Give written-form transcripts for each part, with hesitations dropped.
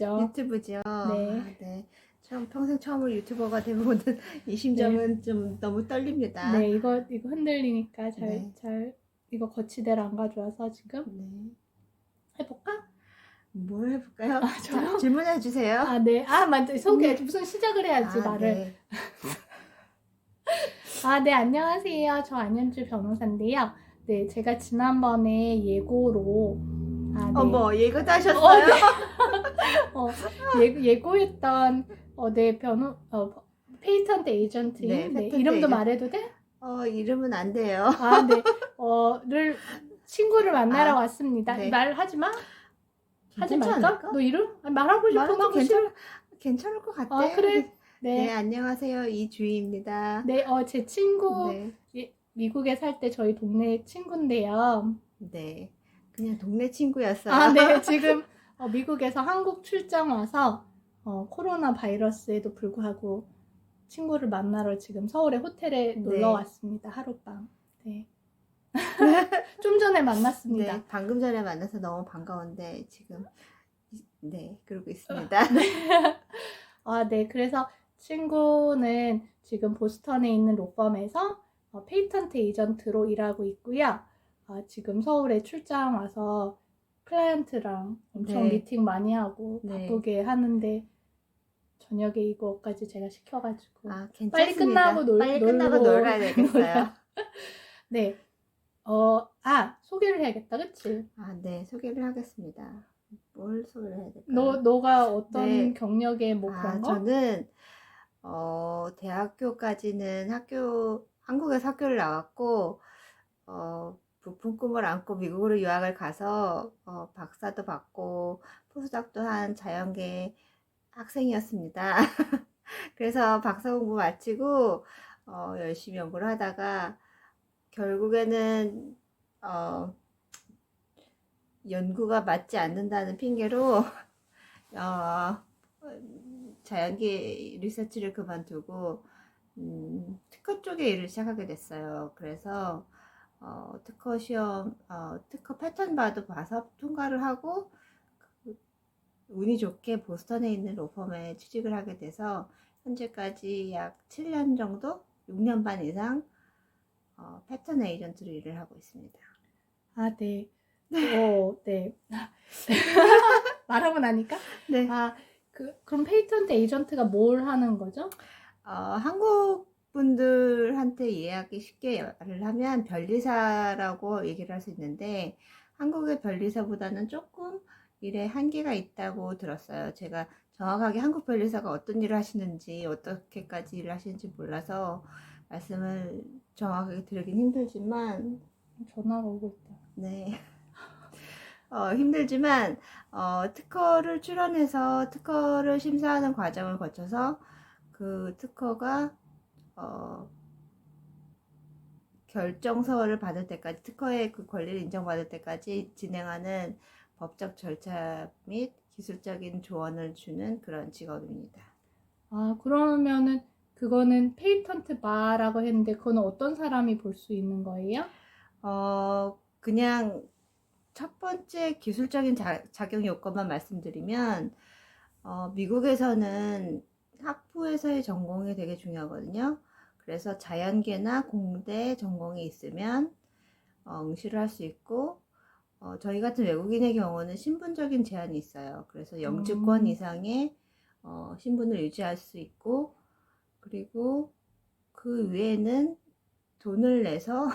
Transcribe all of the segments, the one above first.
유튜브죠. 네. 아, 네. 평생 처음으로 유튜버가 돼보는 이 심정은 좀 너무 떨립니다. 네, 이거 흔들리니까 네. 이거 거치대를 안 가져와서 지금 네. 해볼까? 뭘 해볼까요? 저요? 질문해 주세요. 아, 네. 맞다. 우선 시작을 해야지, 말을. 네. 네, 안녕하세요. 저 안현주 변호사인데요. 네, 제가 지난번에 예고로, 네. 예고도 하셨어요? 네. 예고했던, 네, 페이턴트 에이전트. 네, 네, 패턴트 이름도 에이전트. 말해도 돼? 이름은 안 돼요. 네. 친구를 만나러 아, 왔습니다. 네. 말하지 마? 하지 괜찮지 말까? 않을까? 너 이름? 말하고 싶으면 말해도 하고 싫어. 괜찮을 것 같아. 그래. 네, 네. 안녕하세요. 이주희입니다. 네, 제 친구, 네. 미국에 살 때 저희 동네 친구인데요. 네. 그냥 동네 친구였어요. 네, 지금 미국에서 한국 출장 와서 코로나 바이러스에도 불구하고 친구를 만나러 지금 서울의 호텔에 네. 놀러 왔습니다. 하룻밤. 네. 좀 전에 만났습니다. 네, 방금 전에 만나서 너무 반가운데 지금 그러고 있습니다. 네, 그래서 친구는 지금 보스턴에 있는 로펌에서 페이턴트 에이전트로 일하고 있고요. 지금 서울에 출장 와서 클라이언트랑 엄청 네. 미팅 많이 하고 네. 바쁘게 하는데 저녁에 이거까지 제가 시켜가지고 괜찮습니다. 빨리 끝나고 끝나고 놀아야 되겠어요. 네. 소개를 해야겠다, 그치? 네, 소개를 하겠습니다. 뭘 소개를 해야 될까요? 너가 어떤 네. 경력에 뭐 그런 거? 저는 대학교까지는 한국에서 학교를 나왔고 부푼 꿈을 안고 미국으로 유학을 가서 박사도 받고 포스닥도 한 자연계 학생이었습니다. 그래서 박사 공부 마치고 열심히 연구를 하다가 결국에는 연구가 맞지 않는다는 핑계로 자연계 리서치를 그만두고 특허 쪽에 일을 시작하게 됐어요. 그래서 특허 시험, 특허 패턴 봐서 통과를 하고 운이 좋게 보스턴에 있는 로펌에 취직을 하게 돼서 현재까지 약 7년 정도, 6년 반 이상 패턴 에이전트로 일을 하고 있습니다. 네. 네. 말하고 나니까? 네. 그럼 페이턴트 에이전트가 뭘 하는 거죠? 한국 분들한테 이해하기 쉽게 말을 하면 변리사라고 얘기를 할 수 있는데 한국의 변리사보다는 조금 일에 한계가 있다고 들었어요. 제가 정확하게 한국 변리사가 어떤 일을 하시는지 어떻게까지 일을 하시는지 몰라서 말씀을 정확하게 드리긴 힘들지만 전화가 오고 있다. 네. 힘들지만 특허를 출원해서 특허를 심사하는 과정을 거쳐서 그 특허가 결정서를 받을 때까지 특허의 그 권리를 인정받을 때까지 진행하는 법적 절차 및 기술적인 조언을 주는 그런 직업입니다. 그러면은 그거는 페이턴트 바라고 했는데 그건 어떤 사람이 볼 수 있는 거예요? 그냥 첫 번째 기술적인 자격 요건만 말씀드리면 미국에서는 학부에서의 전공이 되게 중요하거든요. 그래서 자연계나 공대 전공이 있으면 응시를 할 수 있고 저희 같은 외국인의 경우는 신분적인 제한이 있어요. 그래서 영주권 이상의 신분을 유지할 수 있고 그리고 그 외에는 돈을 내서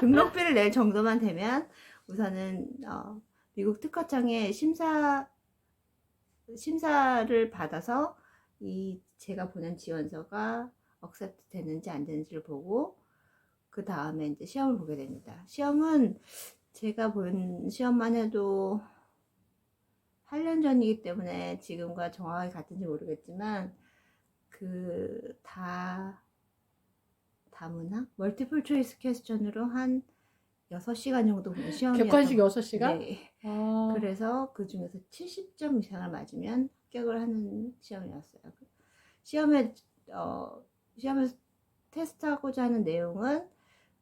등록비를 낼 정도만 되면 우선은 미국 특허청에 심사를 받아서 제가 보낸 지원서가 억셉트 되는지 안 되는지를 보고 그 다음에 이제 시험을 보게 됩니다. 시험은 제가 본 시험만 해도 8년 전이기 때문에 지금과 정확하게 같은지 모르겠지만 다문화? 멀티플 초이스 퀘스천으로 한 6시간 정도 보는 시험이었던 객관식 6시간? 네. 그래서 그 중에서 70점 이상을 맞으면 합격을 하는 시험이었어요. 시험에서 테스트하고자 하는 내용은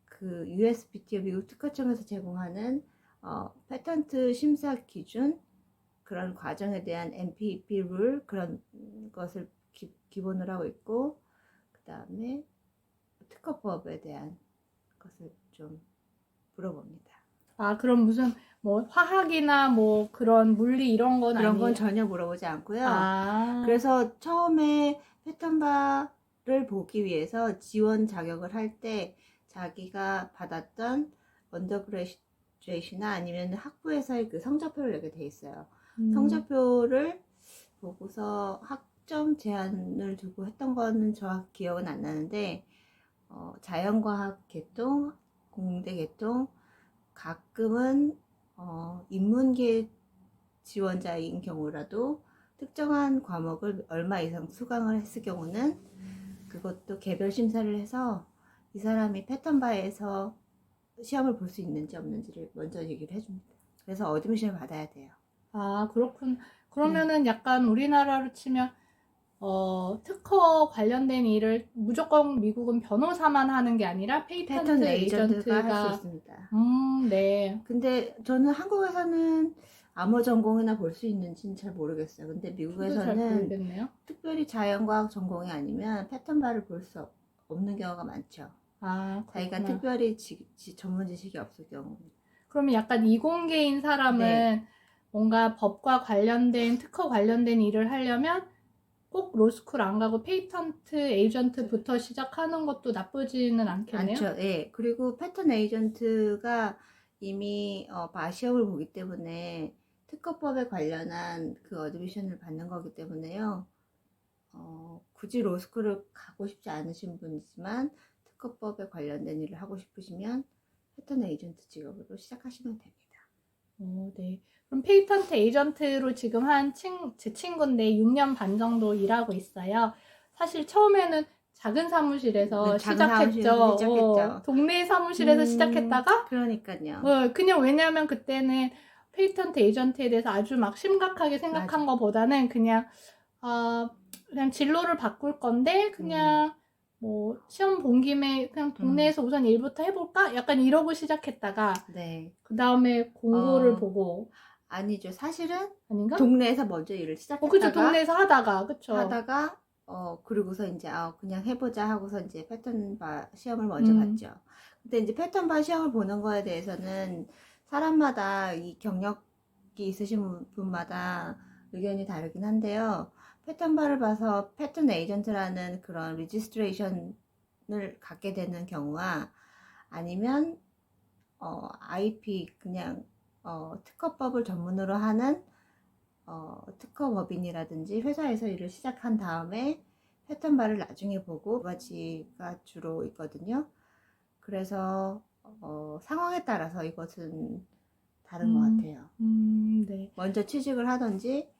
그 USPTO 미국 특허청에서 제공하는 패턴트 심사 기준 그런 과정에 대한 MPP 룰 그런 것을 기본으로 하고 있고, 그 다음에 특허법에 대한 것을 좀 물어봅니다. 아, 그럼 무슨 뭐 화학이나 뭐 그런 물리 이런 건 그런 건 아니에요? 전혀 물어보지 않고요. 아, 그래서 처음에 패턴바를 보기 위해서 지원 자격을 할 때 자기가 받았던 언더그레이시나 아니면 학부에서의 그 성적표를 내게 돼 있어요. 성적표를 보고서 학점 제한을 두고 했던 거는 정확히 기억은 안 나는데, 자연과학 계통, 공대 계통, 가끔은 인문계 지원자인 경우라도 특정한 과목을 얼마 이상 수강을 했을 경우는 그것도 개별 심사를 해서 이 사람이 패턴바에서 시험을 볼 수 있는지 없는지를 먼저 얘기를 해줍니다. 그래서 어드미션을 받아야 돼요. 아, 그렇군. 그러면은 약간 우리나라로 치면 특허 관련된 일을 무조건 미국은 변호사만 하는 게 아니라 패턴 페이턴트 에이전트가 할 수 에이전트가 있습니다. 네. 근데 저는 한국에서는 암호 전공이나 볼 수 있는지는 잘 모르겠어요. 근데 저도 잘 미국에서는 모르겠네요. 특별히 자연과학 전공이 아니면 패턴바를 볼 수 없는 경우가 많죠. 아, 자기가 그렇구나. 특별히 전문 지식이 없을 경우. 그러면 약간 이공계인 사람은 네. 뭔가 법과 관련된 특허 관련된 일을 하려면 꼭 로스쿨 안 가고 페이턴트 에이전트부터 시작하는 것도 나쁘지는 않겠네요. 않죠. 예. 그리고 패턴 에이전트가 이미 시험을 보기 때문에 특허법에 관련한 그 어드미션을 받는 거기 때문에요. 굳이 로스쿨을 가고 싶지 않으신 분이지만 특허법에 관련된 일을 하고 싶으시면 패턴 에이전트 직업으로 시작하시면 됩니다. 네. 그럼 페이턴트 에이전트로 지금 제 친구인데 6년 반 정도 일하고 있어요. 사실 처음에는 작은 사무실에서 네, 작은 시작했죠. 사무실에서 시작했죠. 동네 사무실에서 시작했다가 그러니까요. 그냥 왜냐하면 그때는 페이턴트 에이전트에 대해서 아주 막 심각하게 생각한 맞아. 것보다는 그냥 진로를 바꿀 건데 그냥 뭐 시험 본 김에 그냥 동네에서 우선 일부터 해볼까? 약간 이러고 시작했다가 네. 그 다음에 공고를 보고 아니죠. 사실은 아닌가? 동네에서 먼저 일을 그쵸. 시작했다가 동네에서 하다가 그쵸. 그리고서 이제 그냥 해보자 하고서 이제 패턴바 시험을 먼저 봤죠. 근데 이제 패턴바 시험을 보는 거에 대해서는 사람마다 이 경력이 있으신 분마다 의견이 다르긴 한데요. 패턴바를 봐서 패턴 에이전트라는 그런 리지스트레이션을 갖게 되는 경우와 아니면 IP 그냥 특허법을 전문으로 하는 특허법인이라든지 회사에서 일을 시작한 다음에 패턴바를 나중에 보고 두 가지가 주로 있거든요. 그래서 상황에 따라서 이것은 다른 것 같아요. 네. 먼저 취직을 하든지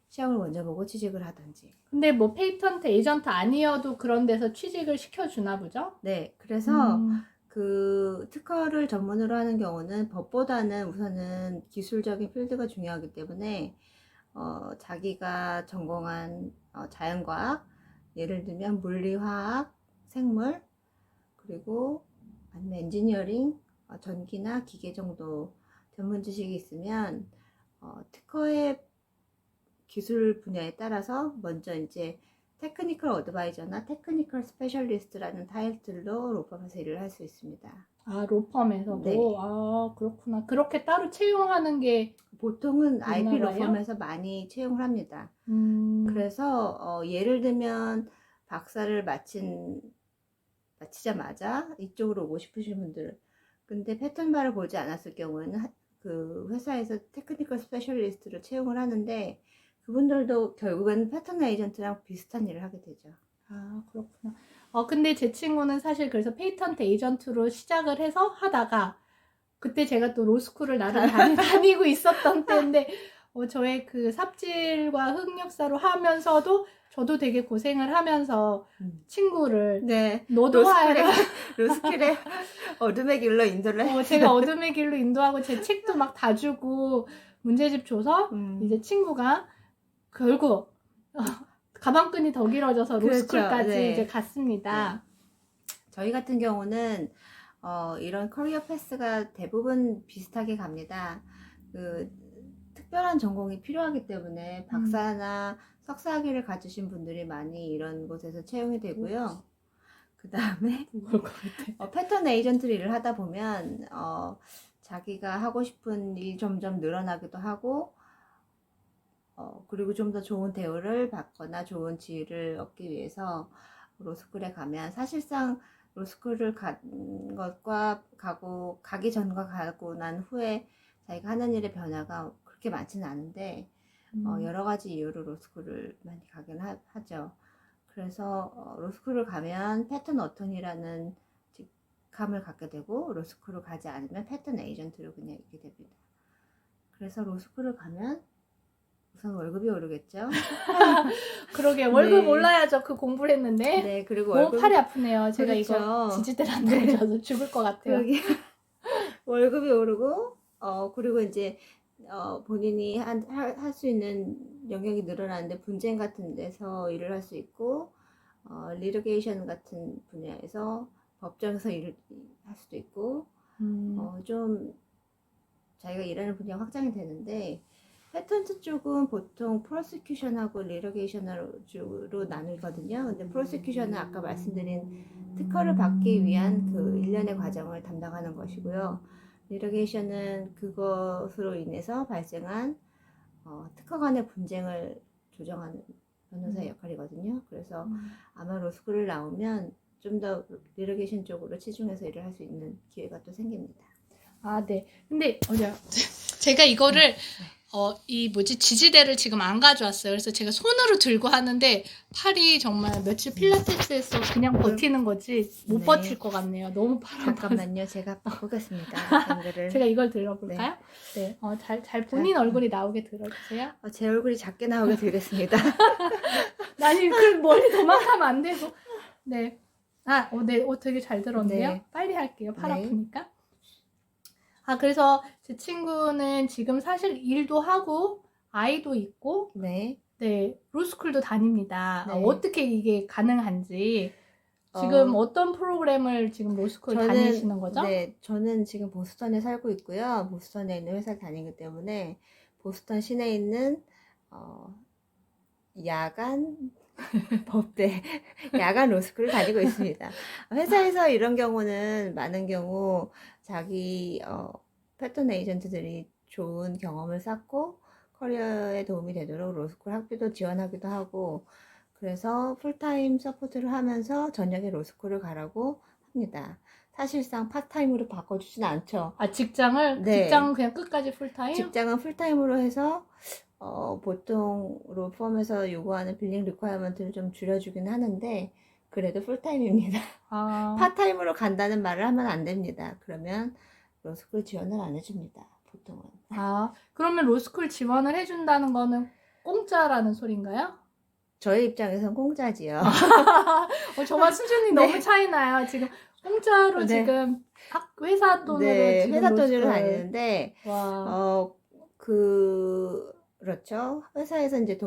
시험을 먼저 보고 취직을 하든지. 근데 뭐 페이턴트 에이전트 아니어도 그런 데서 취직을 시켜주나 보죠? 네, 그래서 그 특허를 전문으로 하는 경우는 법보다는 우선은 기술적인 필드가 중요하기 때문에 자기가 전공한 자연과학, 예를 들면 물리화학, 생물, 그리고 아니면 엔지니어링, 전기나 기계 정도 전문 지식이 있으면 특허의 기술 분야에 따라서 먼저 이제 테크니컬 어드바이저나 테크니컬 스페셜리스트라는 타이틀로 로펌에서 일을 할 수 있습니다. 아, 로펌에서도? 네. 아, 그렇구나. 그렇게 따로 채용하는 게 보통은 IP 있나 봐요? 로펌에서 많이 채용을 합니다. 그래서 예를 들면 박사를 마치자마자 이쪽으로 오고 싶으신 분들, 근데 패턴바를 보지 않았을 경우에는 그 회사에서 테크니컬 스페셜리스트를 채용을 하는데 그분들도 결국에는 패턴 에이전트랑 비슷한 일을 하게 되죠. 아, 그렇구나. 근데 제 친구는 사실 그래서 페이턴트 에이전트로 시작을 해서 하다가 그때 제가 또 로스쿨을 나름 다니고 있었던 때인데 저의 그 삽질과 흑역사로 하면서도 저도 되게 고생을 하면서 친구를 네, 너도 하라. 로스쿨에 어둠의 길로 인도를 제가 어둠의 길로 인도하고 제 책도 막 다 주고 문제집 줘서 이제 친구가 결국 가방끈이 더 길어져서 그렇죠. 로스쿨까지 네. 이제 갔습니다. 네. 저희 같은 경우는 이런 커리어 패스가 대부분 비슷하게 갑니다. 그 특별한 전공이 필요하기 때문에 박사나 석사학위를 가지신 분들이 많이 이런 곳에서 채용이 되고요. 그 다음에 그럴 것 같아. 패턴 에이전트로 일을 하다 보면 자기가 하고 싶은 일 점점 늘어나기도 하고 그리고 좀 더 좋은 대우를 받거나 좋은 지위를 얻기 위해서 로스쿨에 가면 사실상 로스쿨을 가기 전과 가고 난 후에 자기가 하는 일의 변화가 그렇게 많지는 않은데 여러 가지 이유로 로스쿨을 많이 가긴 하죠. 그래서 로스쿨을 가면 패턴 어턴이라는 직함을 갖게 되고 로스쿨을 가지 않으면 패턴 에이전트로 그냥 있게 됩니다. 그래서 로스쿨을 가면 우선 월급이 오르겠죠. 그러게 월급 네. 올라야죠. 그 공부를 했는데. 네, 그리고 너무 팔이 아프네요. 제가 그렇죠. 이거 지지대를 안 던져서 죽을 것 같아요. 그러게 월급이 오르고 그리고 이제 본인이 할 수 있는 영역이 늘어나는데 분쟁 같은 데서 일을 할 수 있고 리티게이션 같은 분야에서 법정에서 일을 할 수도 있고 좀 자기가 일하는 분야가 확장이 되는데 패턴트 쪽은 보통 프로시큐션하고 리티게이션으로 나누거든요. 근데 프로시큐션은 아까 말씀드린 특허를 받기 위한 그 일련의 과정을 담당하는 것이고요. 리티게이션은 그것으로 인해서 발생한 특허 간의 분쟁을 조정하는 변호사의 역할이거든요. 그래서 아마 로스쿨을 나오면 좀 더 리티게이션 쪽으로 치중해서 일을 할 수 있는 기회가 또 생깁니다. 아, 네. 근데 제가 이거를 지지대를 지금 안 가져왔어요. 그래서 제가 손으로 들고 하는데 팔이 정말 며칠 필라테스에서 그냥 버티는 거지 못 네. 버틸 것 같네요. 너무 팔 아파서. 잠깐만요. 제가 바꾸겠습니다. 밴드를. 제가 이걸 들어볼까요? 네. 잘 본인 얼굴이 나오게 들어주세요. 제 얼굴이 작게 나오게 들겠습니다. 아니, 그 머리 도망가면 안 되고. 네. 네. 되게 잘 들었네요. 네. 빨리 할게요. 팔 네. 아프니까. 그래서 제 친구는 지금 사실 일도 하고 아이도 있고 네. 네, 로스쿨도 다닙니다. 네. 어떻게 이게 가능한지 지금 어떤 프로그램을 지금 로스쿨 다니시는 거죠? 네, 저는 지금 보스턴에 살고 있고요. 보스턴에 있는 회사를 다니기 때문에 보스턴 시내에 있는 야간 법대 야간 로스쿨을 다니고 있습니다. 회사에서 이런 경우는 많은 경우 자기 패턴 에이전트들이 좋은 경험을 쌓고 커리어에 도움이 되도록 로스쿨 학비도 지원하기도 하고 그래서 풀타임 서포트를 하면서 저녁에 로스쿨을 가라고 합니다. 사실상 파타임으로 바꿔주진 않죠. 직장을? 네. 직장은 그냥 끝까지 풀타임? 직장은 풀타임으로 해서 보통 로펌에서 요구하는 빌링 리ኳ이어먼트를 좀 줄여주긴 하는데 그래도 풀타임입니다. 파타임으로 간다는 말을 하면 안 됩니다. 그러면 로스쿨 지원을 안 해줍니다. 보통은. 그러면 로스쿨 지원을 해준다는 거는 공짜라는 소린가요? 저희 입장에선 공짜지요. 정말 수준이 네. 너무 차이나요. 지금 공짜로 네. 지금 회사 돈으로 네, 지금 회사 돈으로 로스쿨. 다니는데 와. 그렇죠. 회사에서 이제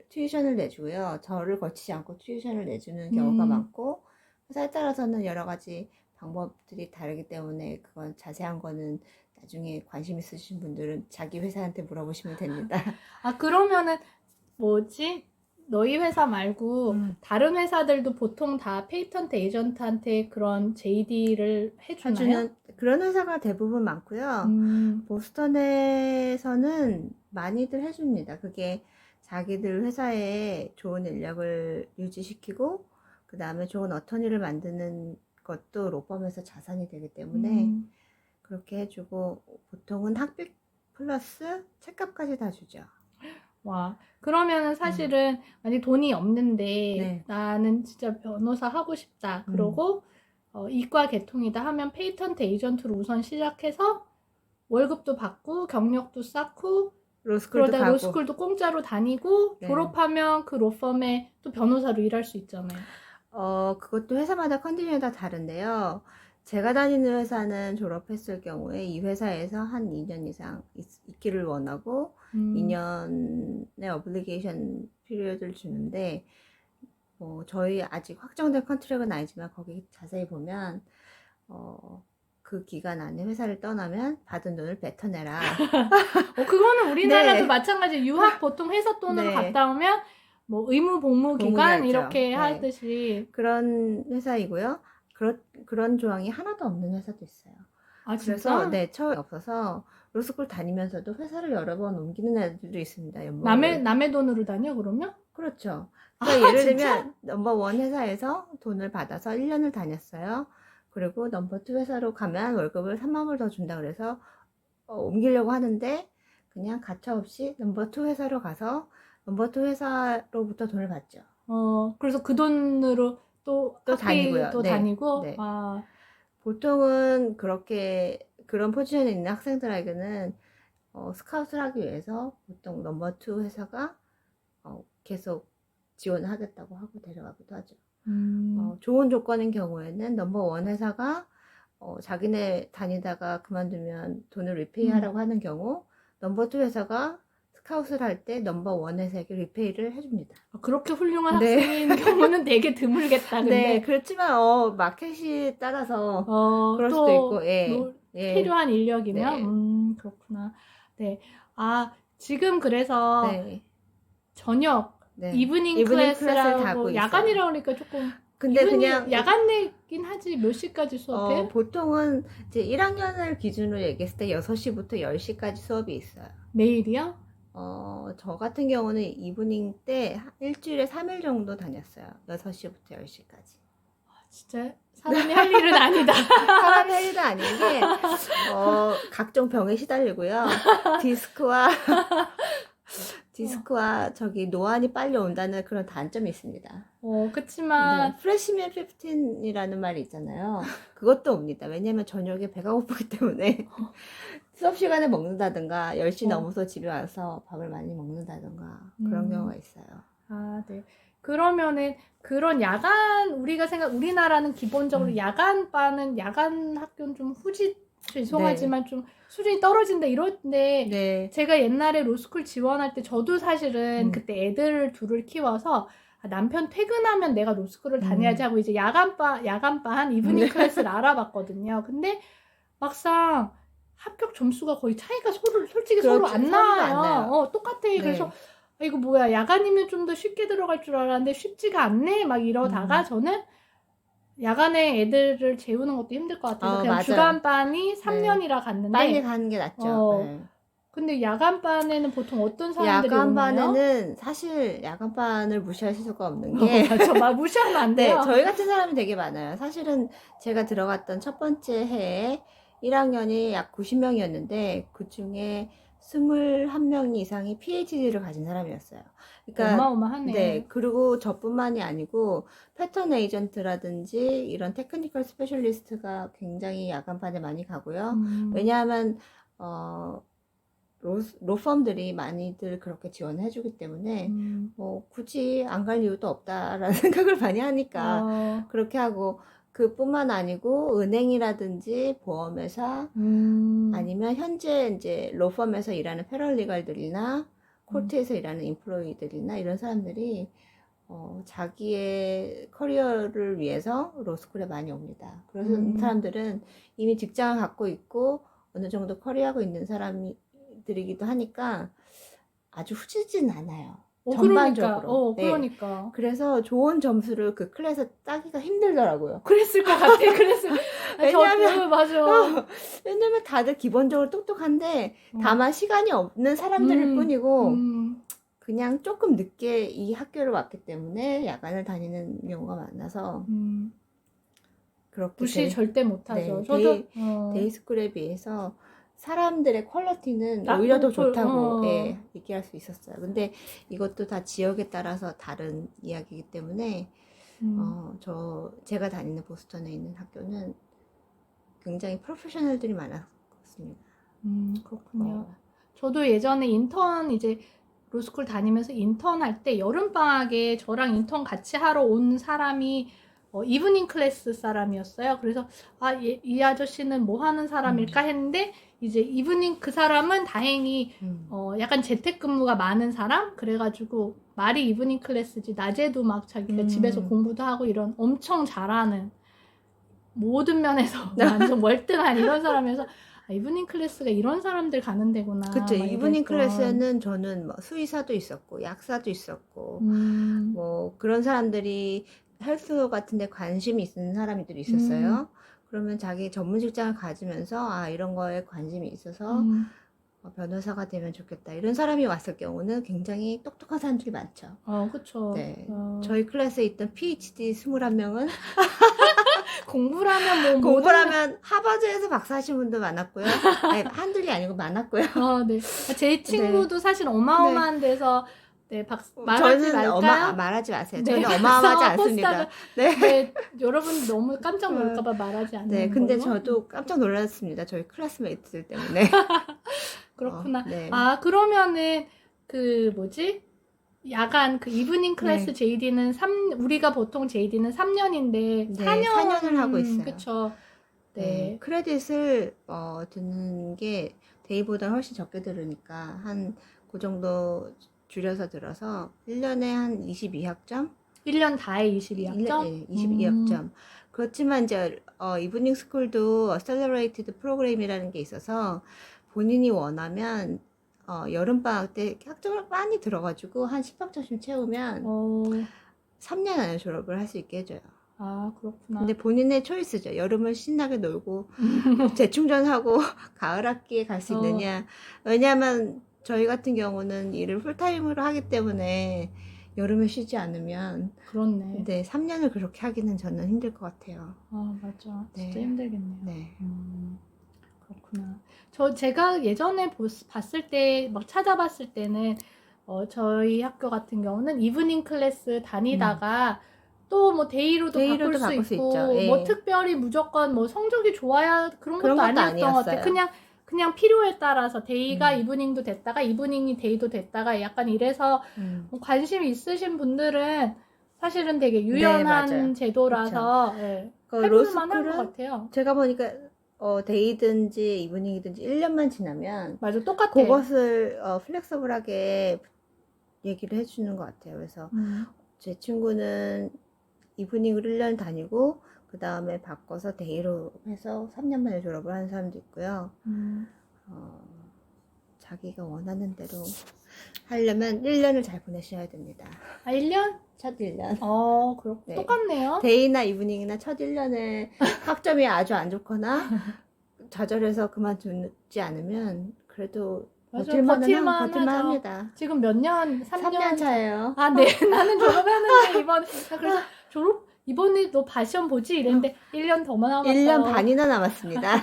튜이션을 내주고요. 저를 거치지 않고 튜이션을 내주는 경우가 많고 회사에 따라서는 여러 가지 방법들이 다르기 때문에 그건 자세한 거는 나중에 관심 있으신 분들은 자기 회사한테 물어보시면 됩니다. 그러면은 너희 회사 말고 다른 회사들도 보통 다 페이턴트 에이전트한테 그런 JD를 해주나요? 그런 회사가 대부분 많고요. 보스턴에서는 많이들 해줍니다. 그게 자기들 회사에 좋은 인력을 유지시키고 그 다음에 좋은 어터니를 만드는 것도 로펌에서 자산이 되기 때문에 그렇게 해주고 보통은 학비 플러스 책값까지 다 주죠. 와, 그러면은 사실은 만약 돈이 없는데 네. 나는 진짜 변호사 하고 싶다. 그러고 이과 계통이다 하면 페이턴트 에이전트로 우선 시작해서 월급도 받고 경력도 쌓고 그러다 로스쿨도 공짜로 다니고 네. 졸업하면 그 로펌에 또 변호사로 일할 수 있잖아요. 그것도 회사마다 컨디션이 다 다른데요. 제가 다니는 회사는 졸업했을 경우에 이 회사에서 한 2년 이상 있기를 원하고 2년의 어블리게이션 피리어드를 주는데 저희 아직 확정된 컨트랙은 아니지만 거기 자세히 보면 그 기간 안에 회사를 떠나면 받은 돈을 뱉어내라. 그거는 우리나라도 네. 마찬가지. 유학 보통 회사 돈으로 네. 갔다 오면 뭐 의무 복무 기간 복무를 이렇게 했죠. 네. 하듯이. 그런 회사이고요. 그런 조항이 하나도 없는 회사도 있어요. 아, 그래서 진짜? 네, 처음에 없어서 로스쿨 다니면서도 회사를 여러 번 옮기는 애들도 있습니다. 연봉을. 남의 돈으로 다녀, 그러면? 그렇죠. 아, 그러니까 예를 진짜? 들면 넘버원 회사에서 돈을 받아서 1년을 다녔어요. 그리고 넘버2 회사로 가면 월급을 3만 불 더 준다 그래서 옮기려고 하는데 그냥 가차없이 넘버2 회사로 가서 넘버2 회사로부터 돈을 받죠. 그래서 그 돈으로 또 또 학교도 다니고요. 네. 다니고? 네. 아, 보통은 그런 포지션에 있는 학생들에게는 스카웃을 하기 위해서 보통 넘버2 회사가 계속 지원을 하겠다고 하고 데려가기도 하죠. 좋은 조건인 경우에는 넘버1 회사가 자기네 다니다가 그만두면 돈을 리페이하라고 하는 경우 넘버2 회사가 스카웃을 할 때 넘버1 회사에게 리페이를 해줍니다. 그렇게 훌륭한 네. 학생인 경우는 되게 드물겠다, 근데. 네, 그렇지만 마켓이 따라서 그럴 수도 또 있고, 예. 예. 필요한 인력이면? 네. 그렇구나. 네. 아, 지금 그래서 네. 저녁, 네. 이브닝 클래스를 클래스라고 타고 야간이라고 하니까 조금. 근데 그냥 야간 내긴 하지. 몇 시까지 수업해? 보통은 이제 1학년을 기준으로 얘기했을 때 6시부터 10시까지 수업이 있어요. 매일이요? 저 같은 경우는 이브닝 때 일주일에 3일 정도 다녔어요. 6시부터 10시까지. 진짜 사람이 할 일은 아니다. 사람이 할 일은 아닌 게 각종 병에 시달리고요. 디스크와 저기 노안이 빨리 온다는 그런 단점이 있습니다. 그치만. 네, 프레시맨 15이라는 말이 있잖아요. 그것도 옵니다. 왜냐면 저녁에 배가 고프기 때문에 수업 시간에 먹는다든가 10시 넘어서 집에 와서 밥을 많이 먹는다든가 그런 경우가 있어요. 아, 네. 그러면은 그런 우리나라는 기본적으로 야간 학교는 좀 죄송하지만 좀 수준이 떨어진다 이런데, 네. 제가 옛날에 로스쿨 지원할 때 저도 사실은 그때 애들 둘을 키워서 남편 퇴근하면 내가 로스쿨을 다녀야지 하고 이제 야간반 이브닝 클래스를 알아봤거든요. 근데 막상 합격 점수가 거의 차이가 솔직히 서로 안 나와요. 똑같아. 네. 그래서 이거 뭐야, 야간이면 좀 더 쉽게 들어갈 줄 알았는데 쉽지가 않네 막 이러다가 저는 야간에 애들을 재우는 것도 힘들 것 같아서 그냥 맞아요. 주간반이 3년이라 갔는데 빨리 가는 게 낫죠. 네. 근데 야간반에는 보통 어떤 사람들이 오나요? 야간반에는 사실 야간반을 무시하실 수가 없는 게 맞아, 무시하면 안 돼요. 네, 저희 같은 사람이 되게 많아요. 사실은 제가 들어갔던 첫 번째 해에 1학년이 약 90명이었는데 그 중에 21명 이상이 PhD를 가진 사람이었어요. 그러니까 어마어마하네. 네, 그리고 저뿐만이 아니고 패턴 에이전트라든지 이런 테크니컬 스페셜리스트가 굉장히 야간반에 많이 가고요. 왜냐하면 로펌들이 많이들 그렇게 지원해주기 때문에 굳이 안 갈 이유도 없다라는 생각을 많이 하니까 그렇게 하고, 그뿐만 아니고 은행이라든지 보험회사 아니면 현재 이제 로펌에서 일하는 패럴리갈들이나 코트에서 일하는 인플로이들이나 이런 사람들이 자기의 커리어를 위해서 로스쿨에 많이 옵니다. 그래서 사람들은 이미 직장을 갖고 있고 어느 정도 커리어하고 있는 사람들이기도 하니까 아주 후지진 않아요. 전반적으로. 그러니까. 네. 그래서 좋은 점수를 그 클래스에 따기가 힘들더라고요. 그랬을 것 같아. 왜냐면 맞아. 왜냐면 다들 기본적으로 똑똑한데 다만 시간이 없는 사람들일 뿐이고 그냥 조금 늦게 이 학교를 왔기 때문에 야간을 다니는 경우가 많아서 그렇게 무시 절대 못하죠. 네, 저도 데이스쿨에 비해서 사람들의 퀄리티는 오히려 더 좋다고 얘기할 수 있었어요. 근데 이것도 다 지역에 따라서 다른 이야기이기 때문에 제가 다니는 보스턴에 있는 학교는 굉장히 프로페셔널들이 많았습니다. 그렇군요. 저도 예전에 이제 로스쿨 다니면서 인턴 할 때 여름방학에 저랑 인턴 같이 하러 온 사람이 이브닝 클래스 사람이었어요. 그래서 이 아저씨는 뭐 하는 사람일까 했는데 이제 이브닝 그 사람은 다행히 약간 재택근무가 많은 사람? 그래가지고 말이 이브닝 클래스지 낮에도 막 자기가 집에서 공부도 하고 이런 엄청 잘하는 모든 면에서 완전 월등한 이런 사람이어서 아, 이브닝 클래스가 이런 사람들 가는 데구나. 그쵸. 막 이브닝 이랬던. 클래스에는 저는 뭐 수의사도 있었고, 약사도 있었고, 음, 뭐 그런 사람들이 헬스 같은 데 관심이 있는 사람들이 있었어요. 그러면 자기 전문 직장을 가지면서 아, 이런 거에 관심이 있어서 변호사가 되면 좋겠다. 이런 사람이 왔을 경우는 굉장히 똑똑한 사람들이 많죠. 그쵸. 네. 저희 클래스에 있던 PhD 21명은 공부라면 뭐 모든 공부라면 하버드에서 박사하신 분도 많았고요. 아니, 한둘이 아니고 많았고요. 네. 제 친구도 사실 어마어마한 데서 네, 말하지 저는 말까요? 말하지 마세요. 네, 저는 어마어마하지 그래서 않습니다. 포스닥을 네. 네, 여러분 너무 깜짝 놀랄까봐 말하지 않는 네, 근데 걸로. 저도 깜짝 놀랐습니다. 저희 클래스메이트들 때문에. 그렇구나. 네. 아, 그러면은 그 뭐지? 야간 그 이브닝 클래스 네. JD는 우리가 보통 JD는 3년인데 네, 4년 4년을 하고 있어요. 그쵸. 네. 네. 크레딧을 듣는 게 데이보다 훨씬 적게 들으니까 한 그 정도 줄여서 들어서 1년에 한 22학점? 1년 다에 22학점? 네, 22학점. 그렇지만 이제 이브닝 스쿨도 어셀러레이티드 프로그램이라는 게 있어서 본인이 원하면 여름 방학 때 학점을 많이 들어가지고 한 10학점씩 채우면 3년 안에 졸업을 할 수 있게 해줘요. 아, 그렇구나. 근데 본인의 초이스죠. 여름을 신나게 놀고 재충전하고 가을 학기에 갈 수 있느냐. 왜냐하면 저희 같은 경우는 일을 풀타임으로 하기 때문에 여름에 쉬지 않으면 그렇네. 네, 3년을 그렇게 하기는 저는 힘들 것 같아요. 아, 맞아. 진짜 네. 힘들겠네요. 네. 그렇구나. 제가 예전에 봤을 때, 막 찾아봤을 때는, 저희 학교 같은 경우는 이브닝 클래스 다니다가 또 뭐 데이로도 데이로도 바꿀 수 있고, 있죠. 예. 뭐 특별히 무조건 뭐 성적이 좋아야 그런 것도 아니었던 것 같아요. 그냥 필요에 따라서 데이가 이브닝도 됐다가 이브닝이 데이도 됐다가 약간 이래서 뭐 관심이 있으신 분들은 사실은 되게 유연한 네, 제도라서 네, 해볼 만한 것 같아요. 제가 보니까 데이든지 이브닝이든지 1년만 지나면 맞아, 똑같아. 그것을 플렉서블하게 얘기를 해주는 것 같아요. 그래서 제 친구는 이브닝을 1년 다니고 그 다음에 바꿔서 데이로 해서 3년 만에 졸업을 하는 사람도 있고요. 자기가 원하는 대로 하려면 1년을 잘 보내셔야 됩니다. 아, 1년? 첫 1년. 그렇고 네. 똑같네요. 데이나 이브닝이나 첫 1년에 학점이 아주 안 좋거나 좌절해서 그만두지 않으면 그래도 버틸만 합니다. 지금 몇 년? 3년 차예요. 아, 네. 나는 졸업했는데 그래서 이번에 너 다시험 보지? 이랬는데 1년 더 남았어요. 1년 반이나 남았습니다.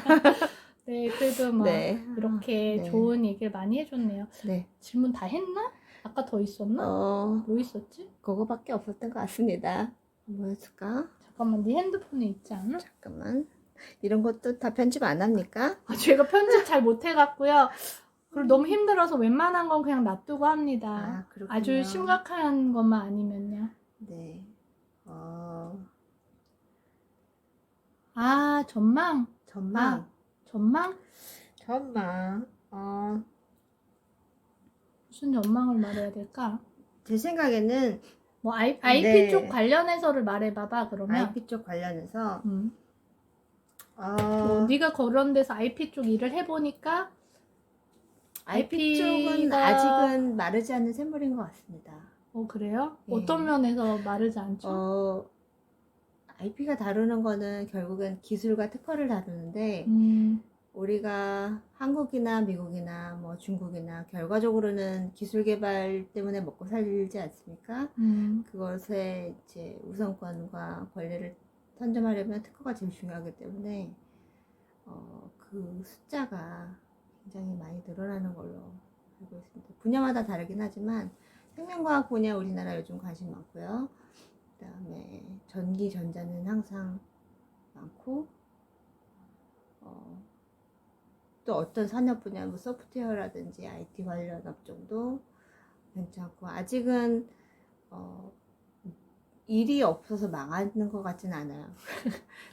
네, 그래도 막 이렇게 좋은 얘기를 많이 해줬네요. 네. 질문 다 했나? 아까 더 있었나? 뭐 있었지? 그거밖에 없었던 것 같습니다. 뭐였을까? 잠깐만, 네 핸드폰에 있지 않아? 잠깐만. 이런 것도 다 편집 안 합니까? 제가 편집 잘 못해갖고요. 그리고 너무 힘들어서 웬만한 건 그냥 놔두고 합니다. 아, 그렇군요. 아주 심각한 것만 아니면요. 네. 전망. 전망. 전망? 무슨 전망을 말해야 될까? 제 생각에는 뭐 IP 쪽 관련해서를 말해봐봐. 그러면 IP 쪽 관련해서 뭐 네가 그런 데서 IP 쪽 일을 해보니까 IP 쪽은 아직은 마르지 않는 샘물인 것 같습니다. 그래요? 네. 어떤 면에서 마르지 않죠? IP가 다루는 거는 결국은 기술과 특허를 다루는데 우리가 한국이나 미국이나 뭐 중국이나 결과적으로는 기술 개발 때문에 먹고 살지 않습니까? 그것에 이제 우선권과 권리를 선점하려면 특허가 제일 중요하기 때문에 그 숫자가 굉장히 많이 늘어나는 걸로 알고 있습니다. 분야마다 다르긴 하지만 생명과학 분야 우리나라 요즘 관심 많고요. 그 다음에 전기 전자는 항상 많고 또 어떤 산업 분야 뭐 소프트웨어라든지 IT 관련 업종도 괜찮고 아직은 일이 없어서 망하는 것 같지는 않아요.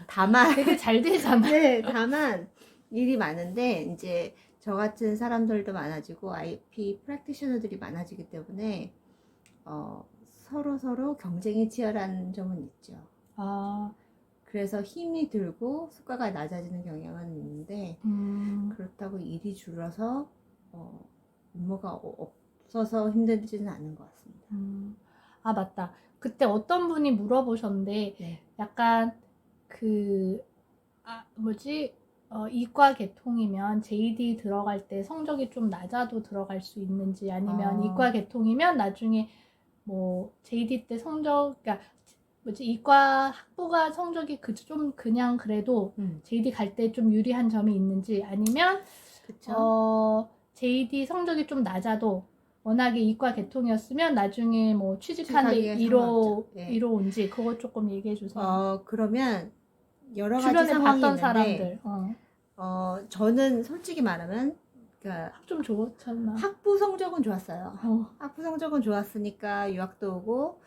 다만 되게 잘 되잖아. 네, 다만 일이 많은데 이제 저 같은 사람들도 많아지고 IP 프랙티셔너들이 많아지기 때문에 서로 경쟁이 치열한 점은 있죠. 그래서 힘이 들고 수가가 낮아지는 경향은 있는데 그렇다고 일이 줄어서 업무가 없어서 힘들지는 않은 것 같습니다. 아, 맞다. 그때 어떤 분이 물어보셨는데, 네. 약간 이과 계통이면 JD 들어갈 때 성적이 좀 낮아도 들어갈 수 있는지, 아니면 이과 계통이면 나중에 뭐 JD 때 그러니까 이과 학부가 성적이 좀 그냥 그래도 JD 갈 때 좀 유리한 점이 있는지, 아니면 그쵸? JD 성적이 좀 낮아도 워낙에 이과 계통이었으면 나중에 뭐 취직하는데 취직하기에 상관없죠. 예. 이로운지 그거 조금 얘기해 주세요. 그러면 여러 가지 주변에 상황이 봤던 있는데 사람들. 저는 솔직히 말하면 그러니까 좀 좋았잖아. 학부 성적은 좋았어요. 어. 학부 성적은 좋았으니까 유학도 오고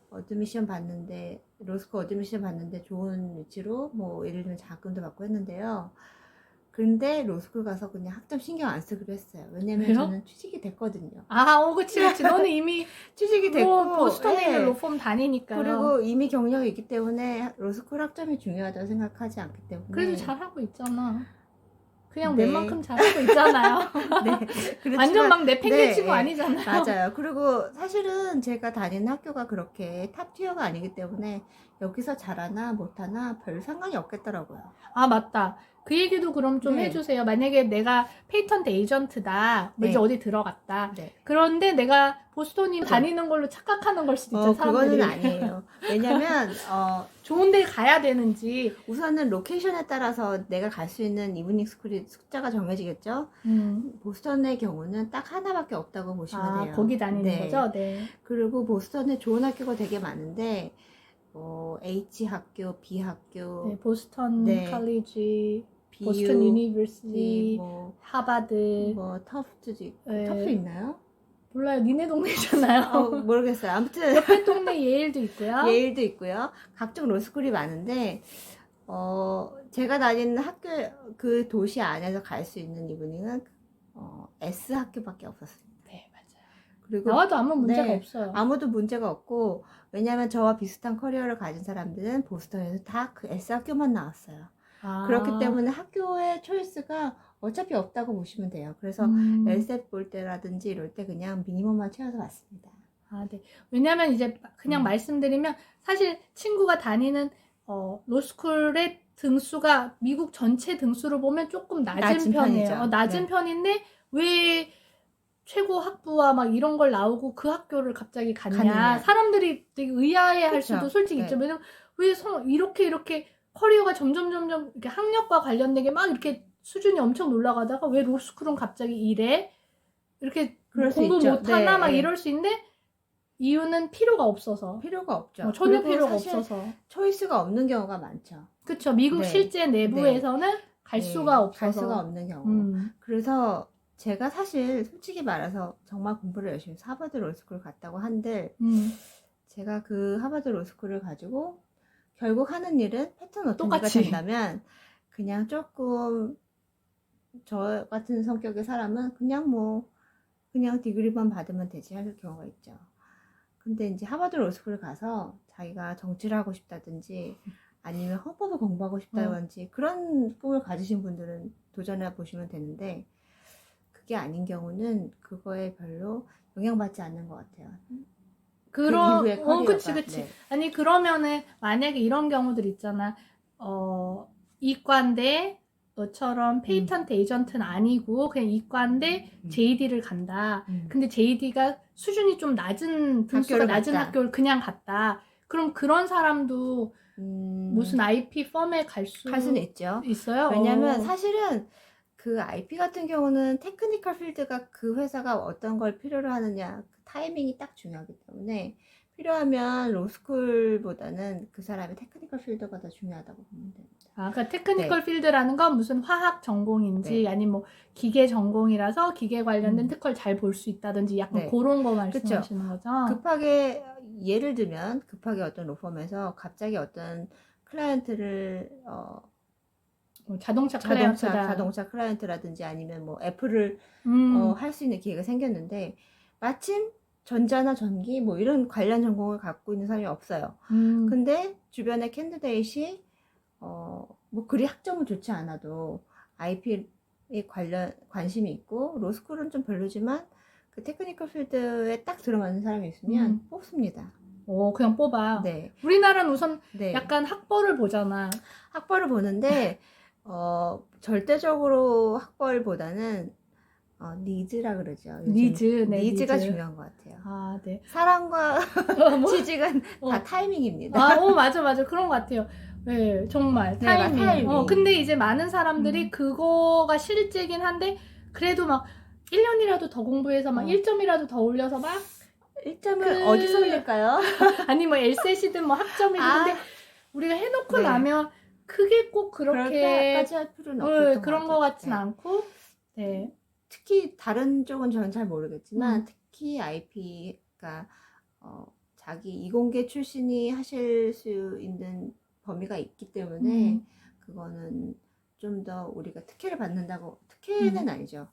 어드미션 봤는데 로스쿨 어드미션 봤는데 좋은 위치로 뭐 예를 들면 장학금도 받고 했는데요. 근데 로스쿨 가서 그냥 학점 신경 안 쓰기로 했어요. 왜냐면 왜요? 저는 취직이 됐거든요. 그치. 너는 이미 취직이 됐고 보스턴에 있는 예. 로펌 다니니까요. 그리고 이미 경력이 있기 때문에 로스쿨 학점이 중요하다고 생각하지 않기 때문에 그래도 잘하고 있잖아. 그냥 네. 웬만큼 잘하고 있잖아요. 네, 그렇지만, 완전 막 내팽개치고 네, 아니잖아요. 맞아요. 그리고 사실은 제가 다니는 학교가 그렇게 탑 티어가 아니기 때문에 여기서 잘하나 못하나 별 상관이 없겠더라고요. 아, 맞다. 그 얘기도 그럼 좀 네. 해주세요. 만약에 내가 페이턴트 에이전트다. 뭐 이제 네. 어디 들어갔다. 네. 그런데 내가 보스턴이 다니는 걸로 착각하는 걸 수도 있잖아요. 사람들이. 그거는 아니에요. 왜냐면 좋은 데 가야 되는지. 우선은 로케이션에 따라서 내가 갈 수 있는 이브닝 스쿨이 숫자가 정해지겠죠. 보스턴의 경우는 딱 하나밖에 없다고 보시면 돼요. 거기 다니는 네. 거죠? 네. 그리고 보스턴에 좋은 학교가 되게 많은데 H 학교, B 학교, 네, 보스턴 네. 칼리지, BU, 보스턴 유니버시티, 뭐 하버드. 터프트도 있고, 네. 터프 있나요? 몰라요. 니네 동네잖아요. 모르겠어요. 아무튼 옆에 동네 예일도 있고요. 예일도 있고요. 각종 로스쿨이 많은데 제가 다니는 학교 그 도시 안에서 갈 수 있는 이브닝은 S 학교밖에 없었습니다. 네, 맞아요. 그리고 나와도 아무 문제가 네, 없어요. 아무도 문제가 없고 왜냐면 저와 비슷한 커리어를 가진 사람들은 보스턴에서 다 그 S 학교만 나왔어요. 그렇기 때문에 학교의 초이스가 어차피 없다고 보시면 돼요. 그래서 LSAT 볼 때라든지 이럴 때 그냥 미니멈만 채워서 왔습니다. 네. 왜냐면 이제 그냥 말씀드리면 사실 친구가 다니는 로스쿨의 등수가 미국 전체 등수로 보면 조금 낮은 편이에요. 편이죠. 낮은 네. 편인데 왜 최고 학부와 막 이런 걸 나오고 그 학교를 갑자기 갔냐. 갔느냐. 사람들이 되게 의아해 할 그쵸. 수도 솔직히 네. 있죠. 왜냐면 왜 이렇게 커리어가 점점 이렇게 학력과 관련되게 막 이렇게 수준이 엄청 올라가다가 왜 로스쿨은 갑자기 이래? 이렇게 그럴 수 공부 있죠. 못하나 네, 막 네. 이럴 수 있는데 이유는 필요가 없어서. 필요가 없죠. 전혀 그리고 필요가 사실 없어서. 초이스가 없는 경우가 많죠. 그쵸. 미국 네. 실제 내부에서는 갈 수가 없어서. 갈 수가 없는 경우. 그래서 제가 사실 솔직히 말해서 정말 공부를 열심히 해서 하버드 로스쿨 갔다고 한들 제가 그 하버드 로스쿨을 가지고 결국 하는 일은 패턴 어떻게가 똑같이. 된다면 그냥 조금 저 같은 성격의 사람은 그냥 디그리만 받으면 되지 할 경우가 있죠. 근데 이제 하버드 로스쿨을 가서 자기가 정치를 하고 싶다든지 아니면 헌법을 공부하고 싶다든지 그런 꿈을 가지신 분들은 도전해 보시면 되는데 그게 아닌 경우는 그거에 별로 영향받지 않는 것 같아요. 그 이후의 커리어가. 그치. 네. 아니, 그러면은, 만약에 이런 경우들 있잖아. 이과인데, 너처럼 페이턴트 에이전트는 아니고, 그냥 이과인데, JD를 간다. 근데 JD가 수준이 좀 낮은, 등수가 낮은 학교를 그냥 갔다. 그럼 그런 사람도 무슨 IP 펌에 갈 수는 있어요? 왜냐면 사실은 그 IP 같은 경우는 테크니컬 필드가 그 회사가 어떤 걸 필요로 하느냐 그 타이밍이 딱 중요하기 때문에 필요하면 로스쿨보다는 그 사람의 테크니컬 필드가 더 중요하다고 보면 됩니다. 그러니까 테크니컬 필드라는 건 무슨 화학 전공인지 아니면 뭐 기계 전공이라서 기계 관련된 특허를 잘 볼 수 있다든지 약간 그런 거 말씀하시는 거죠? 급하게 예를 들면 급하게 어떤 로펌에서 갑자기 어떤 클라이언트를 자동차 클라이언트라든지 아니면 뭐 애플을 할 수 있는 기회가 생겼는데 마침 전자나 전기 뭐 이런 관련 전공을 갖고 있는 사람이 없어요. 근데 주변에 캔디데이트이 뭐 그리 학점은 좋지 않아도 IP에 관심이 있고 로스쿨은 좀 별로지만 그 테크니컬 필드에 딱 들어맞는 사람이 있으면 뽑습니다. 그냥 뽑아. 네. 우리나라는 우선 네. 약간 학벌을 보잖아. 학벌을 보는데 절대적으로 학벌보다는 니즈라 그러죠. 요즘. 니즈, 네, 니즈가 니즈. 중요한 것 같아요. 아, 네. 사랑과 뭐? 취직은 다 타이밍입니다. 맞아. 그런 것 같아요. 네, 정말. 네, 타이밍. 타이밍. 근데 이제 많은 사람들이 그거가 실제긴 한데, 그래도 막 1년이라도 더 공부해서 막 1점이라도 더 올려서 막 1점을 어디서 올릴까요? 아니 뭐 LCC든 뭐 학점이든 근데 우리가 해놓고 네. 나면 크게 꼭 그렇게 그렇게까지 할 필요는 없었던 그런 것 같진 않고 네. 특히 다른 쪽은 저는 잘 모르겠지만 특히 IP가 자기 이공계 출신이 하실 수 있는 범위가 있기 때문에 그거는 좀 더 우리가 특혜를 받는다고 특혜는 아니죠.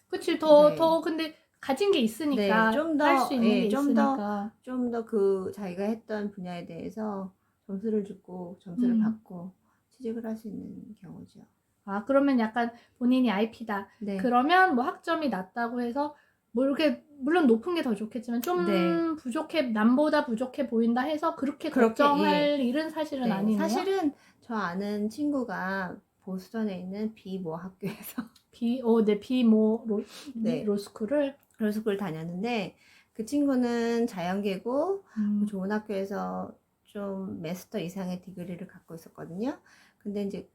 그치 더 근데 가진 게 있으니까 좀 더 할 수 있는 게 좀 있으니까 더 그 자기가 했던 분야에 대해서 점수를 주고 점수를 받고 취직을 할 수 있는 경우죠. 아 그러면 약간 본인이 IP다. 네. 그러면 뭐 학점이 낮다고 해서 뭐 이렇게 물론 높은 게 더 좋겠지만 좀 네. 남보다 부족해 보인다 해서 그렇게 걱정할 일은 사실은 아니네요. 사실은 저 아는 친구가 보스턴에 있는 비모 학교에서 비모 네. 로스쿨을 다녔는데 그 친구는 자연계고 좋은 학교에서 좀 마스터 이상의 디그리를 갖고 있었거든요. 근데 이제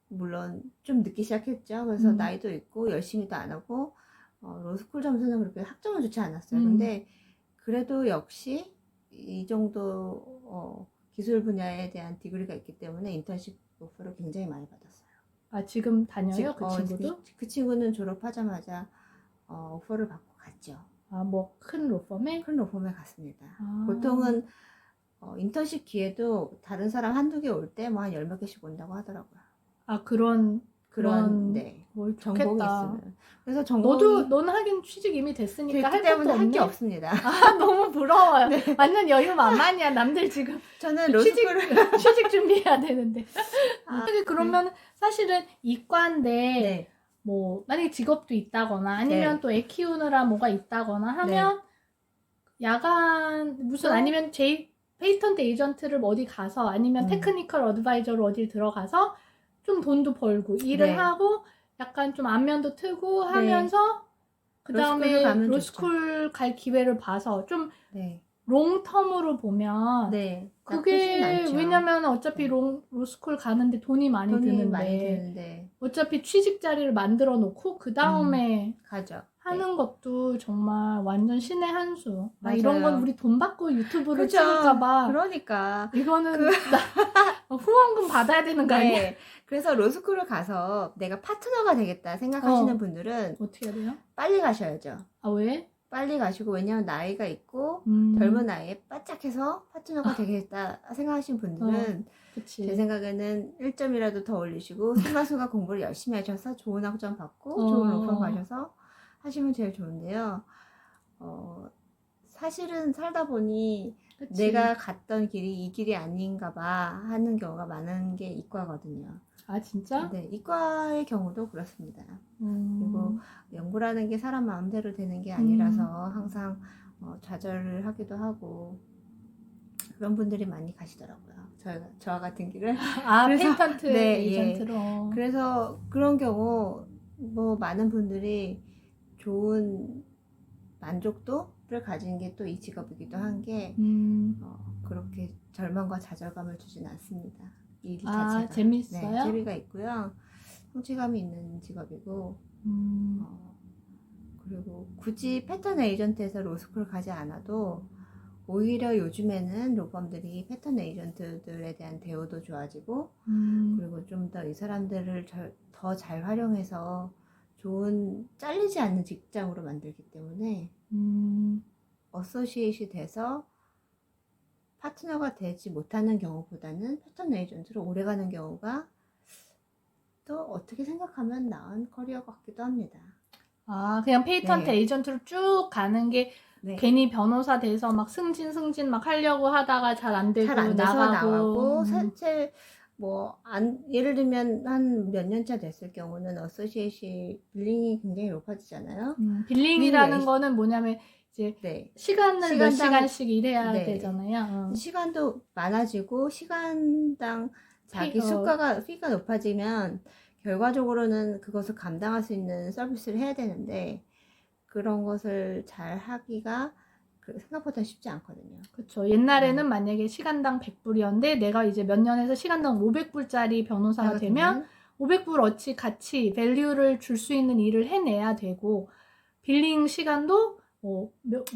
물론 좀 늦게 시작했죠. 그래서 나이도 있고 열심히도 안 하고 로스쿨 점수는 그렇게 학점은 좋지 않았어요. 근데 그래도 역시 이 정도 기술 분야에 대한 디그리가 있기 때문에 인턴십 오퍼를 굉장히 많이 받았어요. 아 지금 다녀요? 그 친구도? 그 친구는 졸업하자마자 오퍼를 받고 갔죠. 아 뭐 큰 로펌에? 큰 로펌에 갔습니다. 보통은 인턴십 기회도 다른 사람 한두 개 올 때 뭐 한 10몇 개씩 온다고 하더라고요. 아 그런 네. 뭐 전공이 좋겠다. 있으면. 그래서 전공이 너는 하긴 취직 이미 됐으니까 할 때문에 것도 할 게 없네. 없습니다. 아 너무 부러워요. 완전 여유 만만이야. 남들 지금 저는 로스쿨을 취직 준비해야 되는데. 그러면 사실은 이과인데 뭐 만약에 직업도 있다거나 아니면 또 애 키우느라 뭐가 있다거나 하면 야간 무슨 아니면 페이턴트 에이전트를 어디 가서 아니면 테크니컬 어드바이저로 어딜 들어가서 좀 돈도 벌고 일을 하고 약간 좀 안면도 트고 하면서 그 다음에 로스쿨 갈 기회를 봐서 좀 롱텀으로 보면 그게 왜냐면 어차피 로스쿨 가는데 돈이 많이 드는데 어차피 취직 자리를 만들어 놓고 그 다음에 가죠. 하는 것도 정말 완전 신의 한 수. 이런 건 우리 돈 받고 유튜브를 그쵸. 찍을까봐. 그러니까 이거는 후원금 받아야 되는 거 아니야? 그래서 로스쿨을 가서 내가 파트너가 되겠다 생각하시는 분들은 어떻게 해야 돼요? 빨리 가셔야죠. 아 왜? 빨리 가시고 왜냐면 나이가 있고 젊은 나이에 바짝해서 파트너가 되겠다 생각하시는 분들은 제 생각에는 1점이라도 더 올리시고 스마스가 공부를 열심히 하셔서 좋은 학점 받고 좋은 오퍼 가셔서 하시면 제일 좋은데요. 사실은 살다 보니 내가 갔던 길이 이 길이 아닌가 봐 하는 경우가 많은 게 이과거든요. 아 진짜? 네, 이과의 경우도 그렇습니다. 그리고 연구라는 게 사람 마음대로 되는 게 아니라서 항상 좌절을 하기도 하고 그런 분들이 많이 가시더라고요. 저와 같은 길을. 페이턴트 에이전트로. 그래서 그런 경우 뭐 많은 분들이 좋은 만족도를 가진 게 또 이 직업이기도 한 게 그렇게 절망과 좌절감을 주진 않습니다. 일 자체가. 재밌어요? 네, 재미가 있고요. 성취감이 있는 직업이고 그리고 굳이 패턴 에이전트에서 로스쿨 가지 않아도 오히려 요즘에는 로펌들이 패턴 에이전트들에 대한 대우도 좋아지고 그리고 좀 더 이 사람들을 더 잘 활용해서 좋은 잘리지 않는 직장으로 만들기 때문에 어소시에이시 돼서 파트너가 되지 못하는 경우보다는 패턴 에이전트로 오래가는 경우가 또 어떻게 생각하면 나은 커리어 같기도 합니다. 그냥 페이턴트 에이전트로 쭉 가는 게 괜히 변호사 돼서 막 승진 막 하려고 하다가 잘 안 되고 나가고 사실 예를 들면 한 몇 년 차 됐을 경우는 어소시에이시 빌링이 굉장히 높아지잖아요. 빌링이라는 네. 거는 뭐냐면 이제 네. 시간을 몇 시간당- 시간씩 일해야 네. 되잖아요. 시간도 많아지고 시간당 자기 피가 높아지면 결과적으로는 그것을 감당할 수 있는 서비스를 해야 되는데 그런 것을 잘 하기가 생각보다 쉽지 않거든요. 그렇죠. 옛날에는 만약에 시간당 100불이었는데 내가 이제 몇 년에서 시간당 500불짜리 변호사가 되면 500불 어치 같이 밸류를 줄 수 있는 일을 해내야 되고 빌링 시간도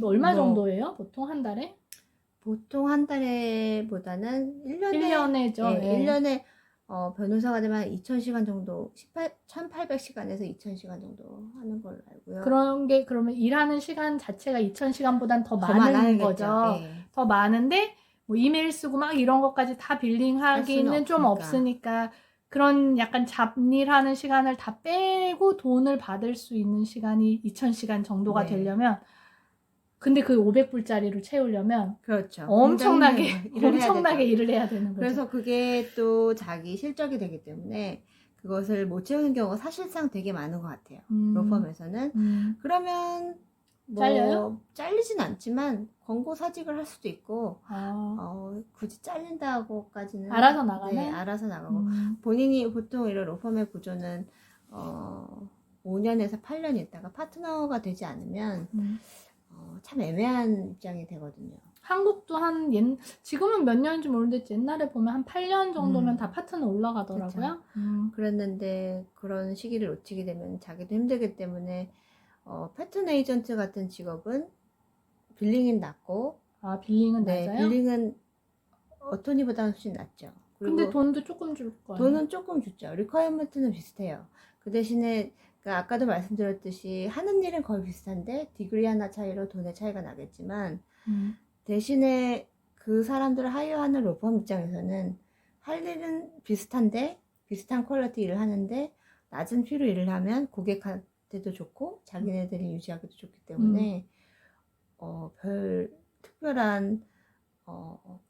얼마 정도예요? 보통 한 달에? 보통 한 달에보다는 1년에죠. 예, 1년에 변호사가 되면 2,000시간 정도, 1,800시간에서 2,000시간 정도 하는 걸로 알고요. 그런 게 그러면 일하는 시간 자체가 2,000시간보단 더 많은 많아야겠죠. 거죠. 예. 더 많은데 뭐 이메일 쓰고 막 이런 것까지 다 빌링하기는 좀 없으니까 그런 약간 잡일하는 시간을 다 빼고 돈을 받을 수 있는 시간이 2,000시간 정도가 네. 되려면 근데 그 500불짜리를 채우려면 그렇죠. 엄청나게 굉장히 일을 해야 되는 거죠. 그래서 그게 또 자기 실적이 되기 때문에 그것을 못 채우는 경우가 사실상 되게 많은 것 같아요. 로펌에서는. 그러면 잘려요? 잘리진 않지만 광고 사직을 할 수도 있고 굳이 잘린다고까지는 알아서 나가는? 네, 알아서 나가고 본인이 보통 이런 로펌의 구조는 5년에서 8년 있다가 파트너가 되지 않으면 참 애매한 입장이 되거든요. 한국도 지금은 몇 년인지 모르는데 옛날에 보면 한 8년 정도면 다 파트너 올라가더라고요. 그랬는데 그런 시기를 놓치게 되면 자기도 힘들기 때문에 패턴 에이전트 같은 직업은 빌링은 낮고 빌링은 낮아요? 빌링은 어토니보다는 훨씬 낮죠. 근데 돈도 조금 줄 거예요. 돈은 조금 주죠. 리퀘어먼트는 비슷해요. 그 대신에 그러니까 아까도 말씀드렸듯이 하는 일은 거의 비슷한데 디그리 하나 차이로 돈의 차이가 나겠지만 대신에 그 사람들을 하이어하는 로펌 입장에서는 할 일은 비슷한데 비슷한 퀄리티 일을 하는데 낮은 피로 일을 하면 고객한테도 좋고 자기네들이 유지하기도 좋기 때문에 별 특별한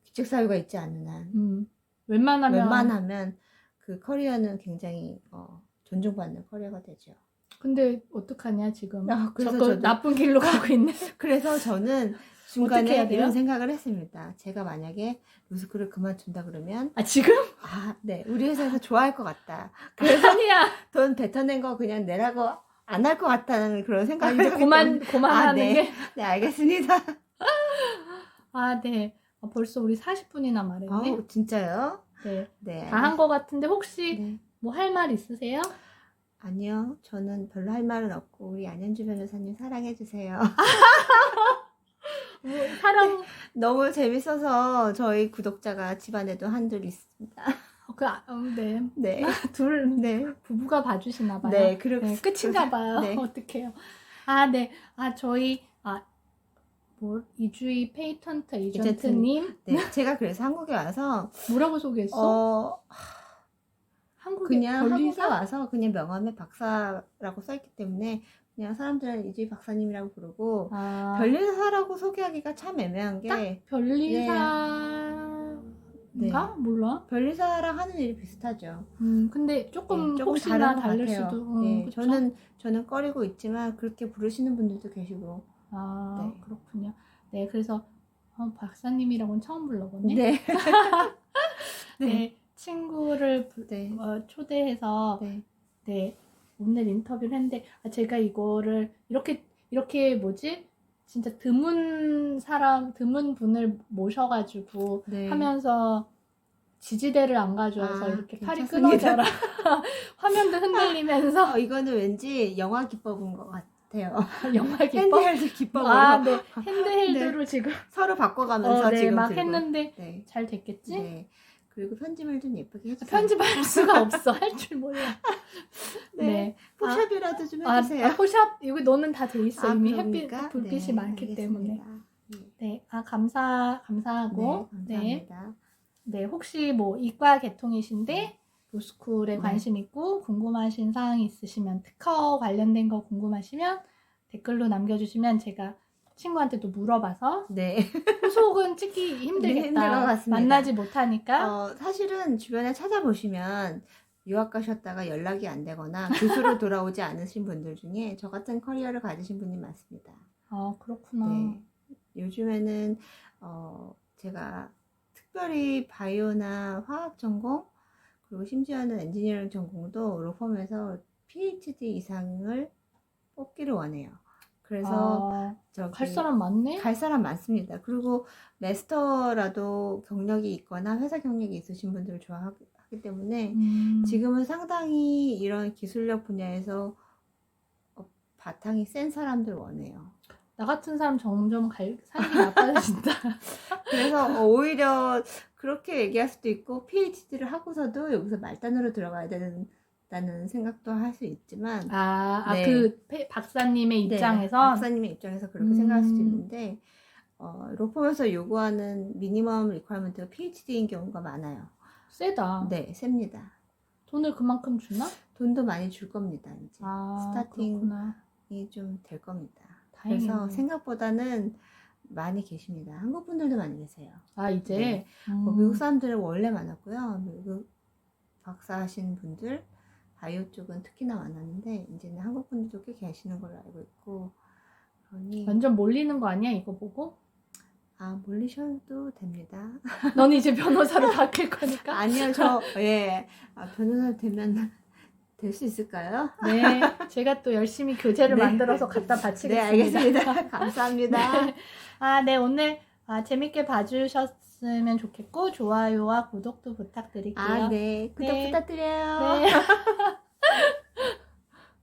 규칙 사유가 있지 않는 한 웬만하면 그 커리어는 굉장히 존중받는 커리어가 되죠. 근데 어떡하냐 지금 그래서 저도 나쁜 길로 가고 있네. 그래서 저는 어떻게 해야 중간에 돼요? 이런 생각을 했습니다. 제가 만약에 로스쿨을 그만둔다 그러면 지금? 네, 우리 회사에서 좋아할 것 같다. 그래서 아니야. 돈 뱉어낸 거 그냥 내라고 안 할 것 같다는 그런 생각을 이제 그만하는 네. 게? 네, 알겠습니다. 네. 벌써 우리 40분이나 말했네. 진짜요? 네. 다 한 것 같은데 혹시 뭐 할 말 있으세요? 아니요. 저는 별로 할 말은 없고 우리 안현주 변호사님 사랑해주세요. 사랑 너무 재밌어서 저희 구독자가 집안에도 한둘 있습니다. 네. 둘 부부가 봐주시나 봐요. 네, 끝인가 봐요. 네. 어떡해요. 네. 저희 이주희 페이턴트 에이전트님. 네, 제가 그래서 한국에 와서 뭐라고 소개했어? 한국에 와서 그냥 명함에 박사라고 써있기 때문에 그냥 사람들은 이주희 박사님이라고 부르고 변리사라고 소개하기가 참 애매한 게 변리사인가? 몰라. 변리사랑 하는 일이 비슷하죠. 근데 조금 혹시나 다를 수도. 저는 꺼리고 있지만 그렇게 부르시는 분들도 계시고. 네. 그렇군요. 네, 그래서 박사님이라고는 처음 불러보네. 네. 네, 친구를 초대해서 오늘 인터뷰를 했는데 제가 이거를 이렇게 뭐지? 진짜 드문 분을 모셔가지고 하면서 지지대를 안 가져와서 이렇게 팔이 끊어져라. 화면도 흔들리면서 이거는 왠지 영화 기법인 것 같아요. 영화 기법? 핸드헬드 기법으로. 네. 핸드헬드로 지금 서로 바꿔가면서 지금 막 들고. 했는데 잘 됐겠지? 네. 그리고 편집을 좀 예쁘게 해주세요. 편집할 수가 없어. 할 줄 몰라. 네. 포샵이라도 좀 해주세요. 포샵 이거 너는 다 돼 있어. 이미 그러니까? 불빛이 많기 때문에. 네. 감사하고. 감사합니다. 네, 혹시 뭐 이과 계통이신데 로스쿨에 관심 있고 궁금하신 사항이 있으시면 특허 관련된 거 궁금하시면 댓글로 남겨주시면 제가 친구한테도 물어봐서 네. 후속은 찍기 네, 힘들 것 힘들겠다. 같습니다. 만나지 못하니까. 사실은 주변에 찾아보시면 유학 가셨다가 연락이 안 되거나 교수로 돌아오지 않으신 분들 중에 저 같은 커리어를 가지신 분이 많습니다. 그렇구나. 네. 요즘에는 제가 특별히 바이오나 화학 전공 그리고 심지어는 엔지니어링 전공도 로펌에서 PhD 이상을 뽑기를 원해요. 그래서 갈 사람 많네? 갈 사람 많습니다. 그리고 마스터라도 경력이 있거나 회사 경력이 있으신 분들을 좋아하기 때문에 지금은 상당히 이런 기술력 분야에서 바탕이 센 사람들 원해요. 나 같은 사람 점점 살기 나빠진다. 그래서 오히려 그렇게 얘기할 수도 있고 PhD를 하고서도 여기서 말단으로 들어가야 된다는 생각도 할 수 있지만 네. 그 박사님의 입장에서? 네, 박사님의 입장에서 그렇게 생각할 수도 있는데 로펌에서 요구하는 미니멈 리퀘어먼트가 PhD인 경우가 많아요. 세다. 네, 셉니다. 돈을 그만큼 주나? 돈도 많이 줄 겁니다. 이제 스타팅이 그렇구나. 좀 될 겁니다. 다행이네. 그래서 생각보다는 많이 계십니다. 한국 분들도 많이 계세요. 이제? 네. 미국 사람들은 원래 많았고요. 미국 박사 하신 분들, 바이오 쪽은 특히나 많았는데 이제는 한국 분들도 꽤 계시는 걸로 알고 있고 그러니 완전 몰리는 거 아니야 이거 보고? 몰리셔도 됩니다. 넌 이제 변호사로 바뀔 거니까? 아니요, 변호사 되면 될 수 있을까요? 네, 제가 또 열심히 교재를 네. 만들어서 갖다 바치겠습니다. 네, 알겠습니다. 감사합니다. 네. 네, 오늘 재밌게 봐주셨으면 좋겠고 좋아요와 구독도 부탁드릴게요. 네, 구독 네. 부탁드려요. 네.